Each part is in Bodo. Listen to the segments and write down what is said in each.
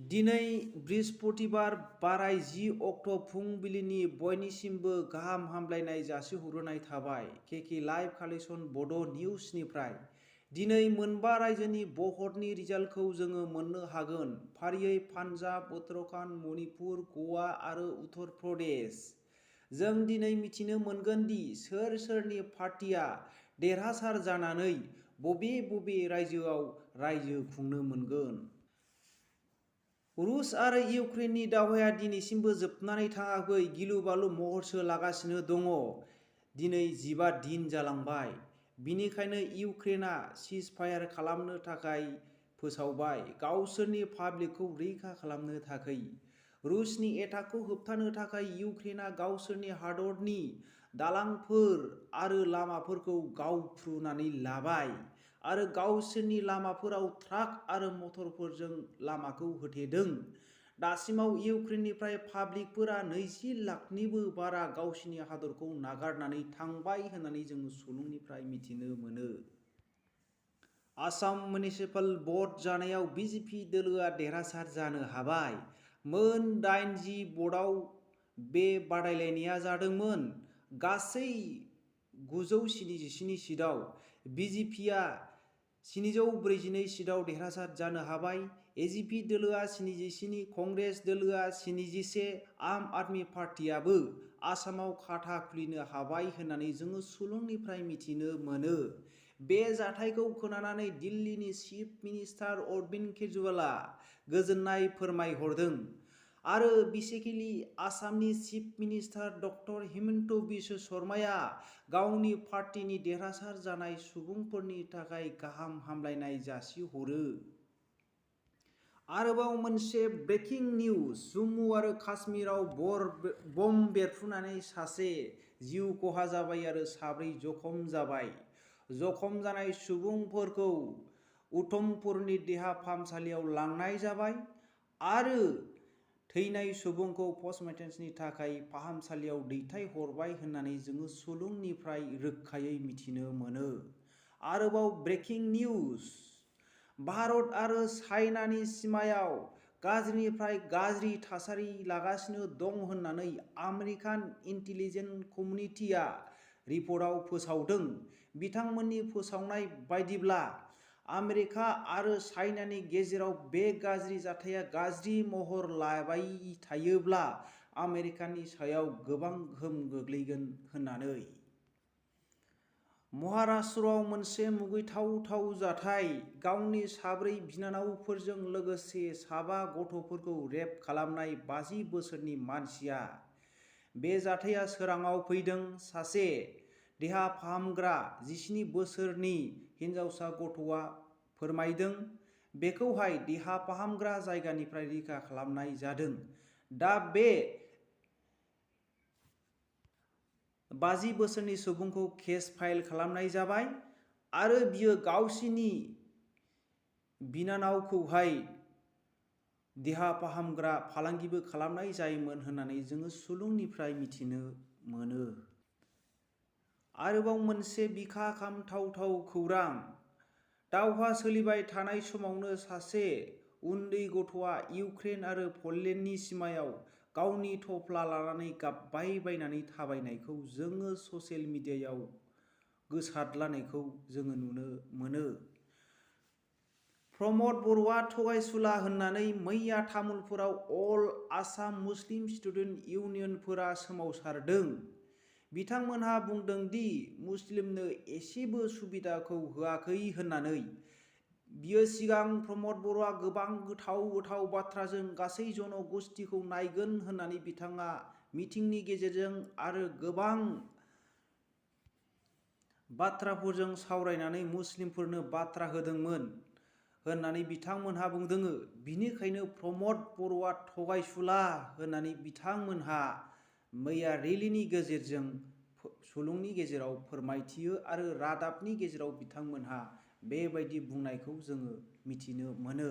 दिनै बृहस्पतिबार बाराय 10 अक्ट' फुंबिलिनि बयनिसिमबो गाहाम हामलायनाय जासिहरनाय थाबाय केके लाइभ कालेक्सन बड' निउसनिफ्राय। दिनै मोनबा रायजोनि भटनि रिजाल्टखौ जोङो मोननो हागोन। फारियै पान्जाब, उत्तराखन्ड, मणिपुर, गवा आरो उत्तर प्रदेश। जों दिनै मिथिनो मोनगोन दि सोर सोरनि पार्टिया देरहासार जानानै बबे बबे रायजोआव रायजो खुंनो मोनगोन। रुस आरो इउक्रेननि दावहाया दिनैसिमबो जोबनानै थाङाखै, गिलु-बालु महरसो लागासिनो दङ। दिनै 15 दिन जालांबाय। बिनिखायनो इउक्रेनआ सिजफायार खालामनो थाखाय फोसावबाय, गावसोरनि पाब्लिकखौ रैखा खालामनो थाखाय। रुसनि एटाकखौ होबथानो थाखाय इउक्रेनआ गावसोरनि हादरनि दालांफोर आरो लामाफोरखौ गावफ्रुनानै लाबाय आरो गावसोरनि लामाफोराव ट्राक आरो मटरफोरजों लामाखौ होथेदों। दासिमाव इउक्रेननिफ्राय पाब्लिकफोरा 20 लाखनिबो बारा गावसिनि हादरखौ नागारनानै थांबाय होननानै जों सुलुंनिफ्राय मिथिनो मोनो। आसाम मिउनिसिपाल भट जानायाव बिजेपि दोलोआ देरहासार जानो हाबाय। मोन 80 भटआव बे बादायलायनाया जादोंमोन। गासै 977 सिटआव बिजेपिआ 742 सिटआव देरहासार जानो हाबाय। एजिपि दोलोआ 77, कंग्रेस दोलोआ 71, आम आदमी पार्टियाबो आसामाव खाता खुलिनो हाबाय होननानै जोङो सुलुंनिफ्राय मिथिनो मोनो। बे जाथायखौ खोनानानै दिल्लीनि चिफ मिनिस्टार अरविन्द केजरीवालआ गोजोननाय फोरमायहरदों आरो बिसेखिलि आसामनि chief minister doctor Himanta Biswa शर्माया गावनि पार्टिनि देरहासार जानाय सुबुंफोरनि थाखाय गाहाम हामलायनाय जासिहरो। आरोबाव मोनसे ब्रेकिं निउज, जम्मु आरो काश्मीराव बम बेरफ्रुनानै सासे जिउ खहा जाबाय आरो 4 जखम जाबाय। जखम जानाय सुबुंफोरखौ उधमपुरनि देहा फाहामसालियाव लांनाय जाबाय आरो थैनाय सुबुंखौ पस्टमर्टेमनि थाखाय फाहामसालियाव दैथायहरबाय होननानै जोङो सुलुंनिफ्राय रोखायै मिथिनो मोनो। आरोबाव ब्रेकिं निउज, भारत आरो चाइनानि सिमायाव गाज्रिनिफ्राय गाज्रि थासारि लागासिनो दं होननानै आमेरिकान इन्टेलिजेन्स कमिउनिटिआ रिपर्टआव फोसावदों। बिथांमोननि फोसावनाय बायदिब्ला आमेरिका आरो चाइनानि गेजेराव बे गाज्रि जाथाया गाज्रि महर लाबाय थायोब्ला आमेरिकानि सायाव गोबां गोहोम गोग्लैगोन होननानै। महाराष्ट्रआव मोनसे मुगैथाव जाथाय, गावनि 4 बिनानावफोरजों लोगोसे 7 गथ'फोरखौ रेप खालामनाय 50 बोसोरनि मानसिया। बे जाथाया सोराङाव फैदों। सासे देहा फाहामग्रा 17 बोसोरनि हिनजावसा गथ'आ फोरमायदों। बेखौहाय देहा फाहामग्रा जायगानिफ्राय रैखा खालामनाय जादों। दा बे 50 बोसोरनि सुबुंखौ केस फाइल खालामनाय जाबाय आरो बियो गावसिनि बिनानावखौहाय देहा फाहामग्रा फालांगिबो खालामनाय जायोमोन होननानै जोङो सुलुंनिफ्राय मिथिनो मोनो। आरोबाव मोनसे बिखा खामथावथाव खौरां, दावहा सोलिबाय थानाय समावनो सासे उन्दै गथ'आ इउक्रेन आरो पलेन्डनि सिमायाव गावनि थफ्ला लानानै गाबबायबायनानै थाबायनायखौ जोङो ससियेल मिडियायाव गोसारद्लानायखौ जोङो नुनो मोनो। प्रमद बर'आ togaisula होननानै मैया तामुलपुराव अल आसाम मुस्लिम स्टुडेन्ट इउनियनफोरा सोमावसारदों। बिथांमोनहा बुंदों दि मुस्लिमनो एसेबो सुबिदाखौ होआखै होननानै। बियो सिगां प्रमद बर'आ गोबां गोथाव बाथ्राजों गासै जनगोष्ठीखौ नायगोन होननानै बिथाङा मिटिंनि गेजेरजों आरो गोबां बाथ्राफोरजों सावरायनानै मुस्लिमफोरनो बाथ्रा होदोंमोन होननानै बिथांमोनहा बुंदों। बिनिखायनो प्रमद बर'आ togaisula होननानै बिथांमोनहा मैया रेलीनि गेजेरजों सुलुंनि गेजेराव फोरमायथियो आरो रादाबनि गेजेराव बिथांमोनहा बेबायदि बुंनायखौ जोङो मिथिनो मोनो।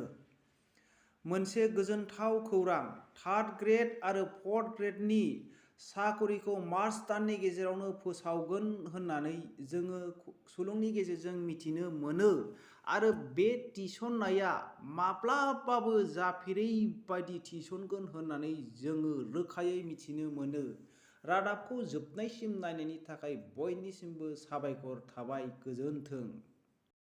मोनसे गोजोनथाव खौरां, 3rd ग्रेड आरो 4th ग्रेडनि साकरिखौ मार्च दाननि गेजेरावनो फोसावगोन होननानै जोङो सुलुंनि गेजेरजों मिथिनो मोनो आरो बे थिसननाया माब्लाबाबो जाफेरै बायदि थिसनगोन होननानै जोङो रोखायै मिथिनो मोनो। रादाबखौ जोबनायसिम नायनायनि थाखाय बयनिसिमबो साबायखर थाबाय। गोजोन्थों।